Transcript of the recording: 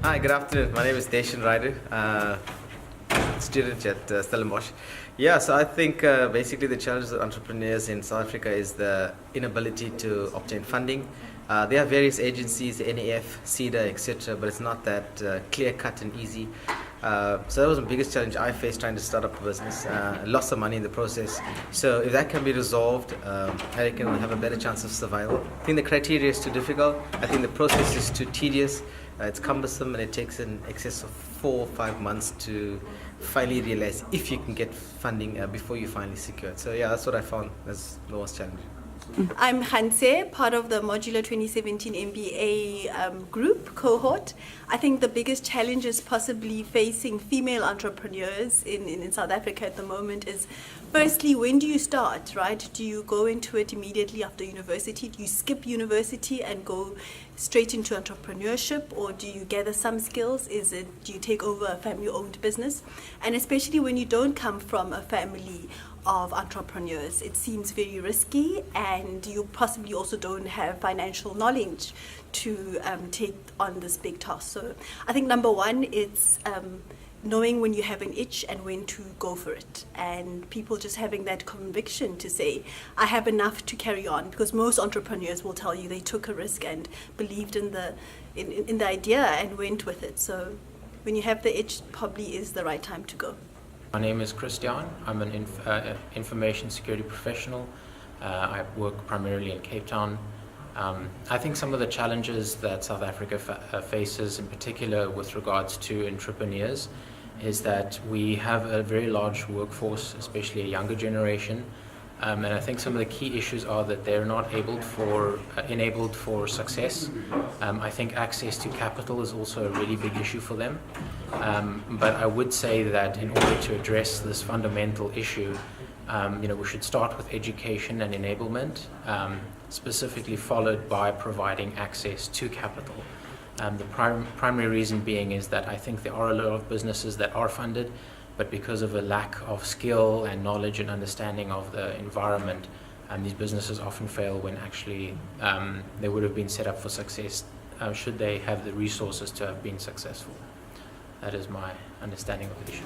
Hi, good afternoon. My name is Deshan Raidu, student at Stellenbosch. Yeah, so I think basically the challenge of entrepreneurs in South Africa is the inability to obtain funding. There are various agencies, the NAF, CEDA, etc., but it's not that clear-cut and easy. So that was the biggest challenge I faced trying to start up a business. Lost some money in the process. So if that can be resolved, I reckon we'll have a better chance of survival. I think the criteria is too difficult. I think the process is too tedious. It's cumbersome and it takes in excess of 4 or 5 months to finally realize if you can get funding before you finally secure it. So yeah, that's what I found as the most challenging. I'm Hanse, part of the Modular 2017 MBA group cohort. I think the biggest challenges possibly facing female entrepreneurs in South Africa at the moment is, firstly, when do you start, right? Do you go into it immediately after university? Do you skip university and go straight into entrepreneurship, or do you gather some skills? Do you take over a family-owned business? And especially when you don't come from a family of entrepreneurs, it seems very risky, and you possibly also don't have financial knowledge to take on this big task. So I think number one, it's knowing when you have an itch and when to go for it, and people just having that conviction to say, I have enough to carry on, because most entrepreneurs will tell you they took a risk and believed in the idea and went with it. So when you have the itch, probably is the right time to go. My name is Christian. I'm an information security professional. I work primarily in Cape Town. I think some of the challenges that South Africa faces, in particular with regards to entrepreneurs, is that we have a very large workforce, especially a younger generation. And I think some of the key issues are that they're not enabled for success. I think access to capital is also a really big issue for them. But I would say that in order to address this fundamental issue, we should start with education and enablement, specifically followed by providing access to capital. The primary reason being is that I think there are a lot of businesses that are funded, but because of a lack of skill and knowledge and understanding of the environment, these businesses often fail when actually they would have been set up for success should they have the resources to have been successful. That is my understanding of the issue.